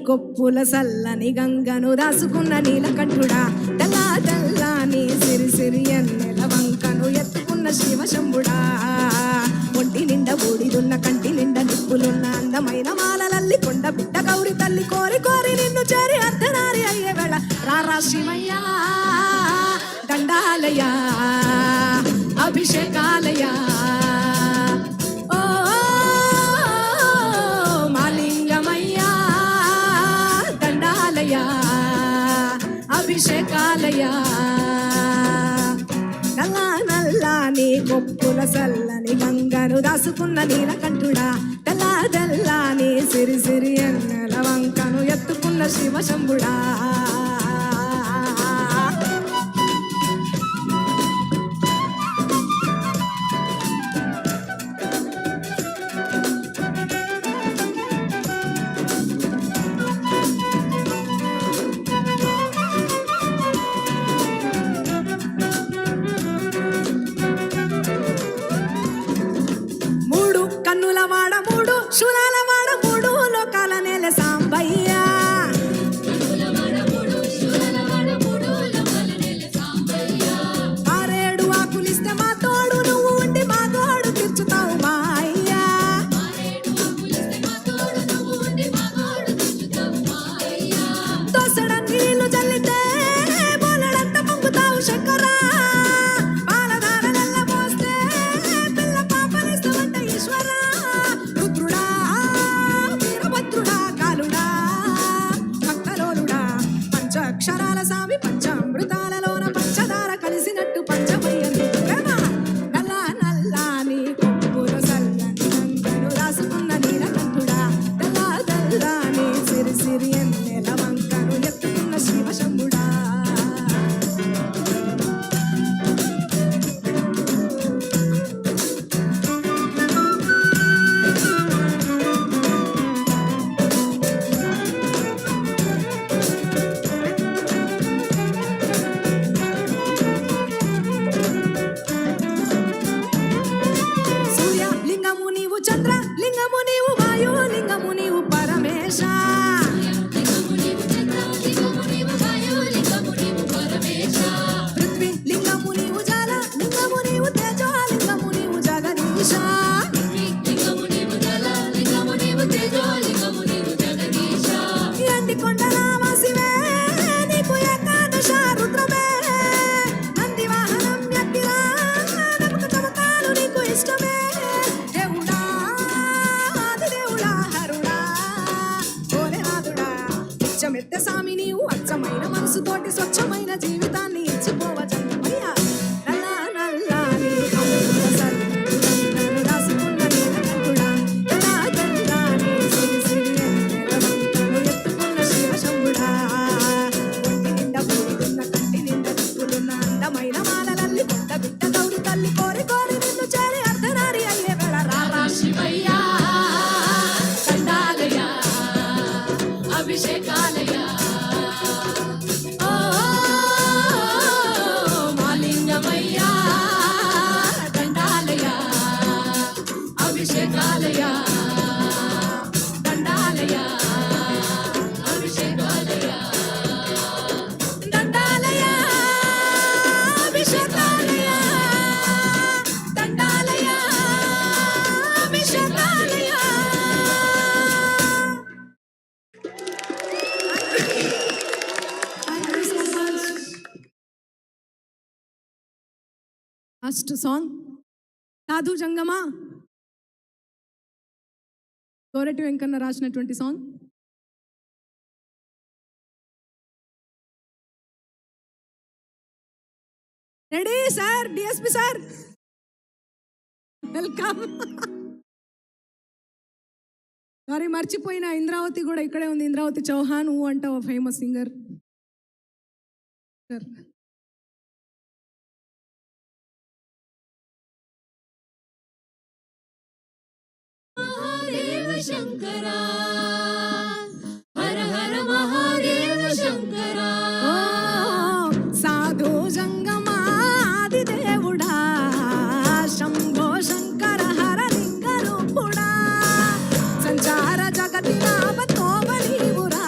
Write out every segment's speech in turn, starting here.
కొప్పుల సల్లని గంగను దాసుకున్న నీలకంఠుడా, తెల్లా తెల్లాని సిరి సిరి ఎన్నెల వంకను ఎత్తుకున్న శివశంభుడా, ఒంటి నిండా బూడిదున్న కంటి నిండా నిప్పులున్న అందమైన మాలలల్లి కొండ బిడ్డ గౌరి తల్లి కోరి కోరి నిన్ను చేరి అర్ధనారి అయ్యే వేళ రారా శివయ్యా దండాలయా అభిషేకాలయా ఓ మాలింగమయ్యా దండాలయా అభిషేకాలయా నల్లా నల్లాని కొప్పుల సల్లని గంగను దాసుకున్న నీలకంఠుడా, తెల్లా తెల్లాని సిరి సిరి ఎన్నెల వంకను ఎత్తుకున్న శివశంభుడా. కన్నులవాడ మూడు శూలాలవాడ మూడు లోకాల నేల సాంబయ్యా, ఆరేడు ఆకులిస్తే మా తోడు నువ్వు ఉండి మా తోడు తీర్చుతావు మా అయ్యా, దోసడ నీళ్లు చల్లితే బోలెడంత పొంగుతావు శంకరా, అక్షరాల సామి పంచామృతాలలోన పంచదార కలిసినట్టు పంచమయ్య ప్రేమ. నల్లా నల్లాని కొప్పుల సల్లని గంగను రాసుకున్న నీలకంఠుడా, తెల్లా తెల్లాని సిరి సిరి ఎన్నెల వంకను ఎత్తుకున్న శివశంభుడా. చంద్ర లింగము నీవు వాయు లింగము నీవు పరమేశ, పృథ్వీ లింగము నీవు జల లింగము నీవు తేజ లింగము నీవు జగదీశ, ఎండి కొండల వాసివే నీకు ఏకాదశ రుద్రమే, నంది వాహనం ఎక్కిరా నమక చమకాలు నీకు ఇష్టమే, మెత్త సామి నీవు అచ్చమైన మనసుతోటి స్వచ్ఛమైన జీవితాన్ని ఇచ్చిపోవ చంద్రమయ్యా. నల్లా నల్లాని కొప్పుల సల్లని గంగను రాసుకున్న నీలకంఠుడా, తెల్లా తెల్లాని సిరి సిరి ఎన్నెల వంకను ఎత్తుకున్న శివశంభుడా, ఒంటి నిండా బూడిదున్న కంటి నిండా నిప్పులున్న అందమైన మాలలల్లి కొండ బిడ్డ గౌరి తల్లి కోరి కోరి నిన్ను చేరి అర్ధనారి అయ్యే వేళ రారా శివయ్యా దండాలయా అభిషేకాలయా ఓ మాలింగమయ్యా దండాలయా అభిషేకాలయా దండాలయా అభిషేకాలయా దండాలయా అభిషేకాలయా దండాలయా అభిషేకాలయా. ఫస్ట్ సాంగ్ సాధు జంగమా, కోరటి వెంకన్న రాసినటువంటి song. Ready sir, DSP sir welcome. Sorry మర్చిపోయిన ఇంద్రావతి కూడా ఇక్కడే ఉంది, ఇంద్రావతి చౌహాన్ ఊ అంటావు famous singer sir. Mahadev Shankara हर हर महादेव शंकरा, साधु जंगमादि దేవుడా శంభో శంకర హర లింగ రూపుడా, సంచార జగతి నావ తోవ నీవురా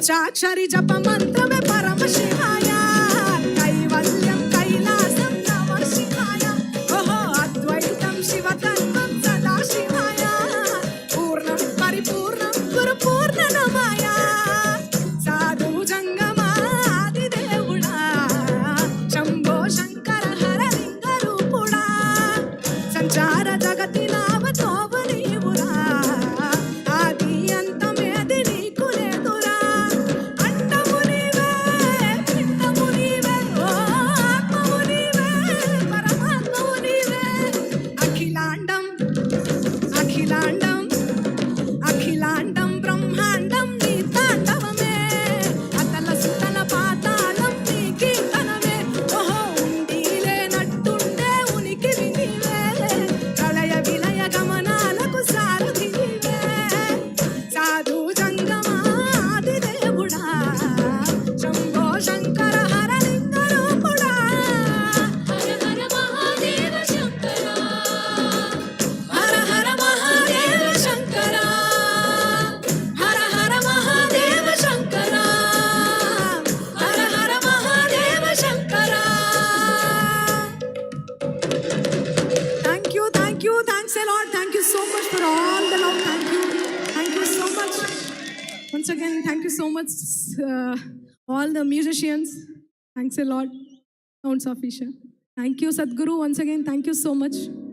పంచాక్షరి జప మంత్రమే పరమ శివాయ కైవల్యం కైలాసం నమ శివాయ ఓహో అద్వైతం శివతత్వం సదా శివాయ పూర్ణం పరిపూర్ణం గురు పూర్ణనమాయ సాధు జంగమాది దేవుడా శంభో శంకర హర లింగ రూపుడా సంచార జగతి నావతోవ నీవురా ఆది అంతమేది నీకు లేదురా అండము నీవే పిండము నీవే ఓ ఆత్మము నీవే పరమాత్మము నీవే అఖిలాండం అఖిలాండం అఖిలాండం బ్రహ్మాండం నీ తాండవమే అతల సుతల పాతాళం నీ కీర్తనమే ఓహో ఉండిలే నట్టుండే ఉనికి నీవే ప్రళయ విలయ గమనాలకు సారథి నీవే సాధు జంగమాది దేవుడా శంభో శంకర హర లింగ రూపుడా హర హర మహాదేవ శంకర హర హర మహాదేవ శంకర హర హర మహాదేవ శంకర హర హర Mahadeva Shankara thanks a lot, thank you so much for all the love, thank you so much once again, thank you so much all the musicians, thanks a lot, Sounds Official, thank you Sadhguru once again, thank you so much.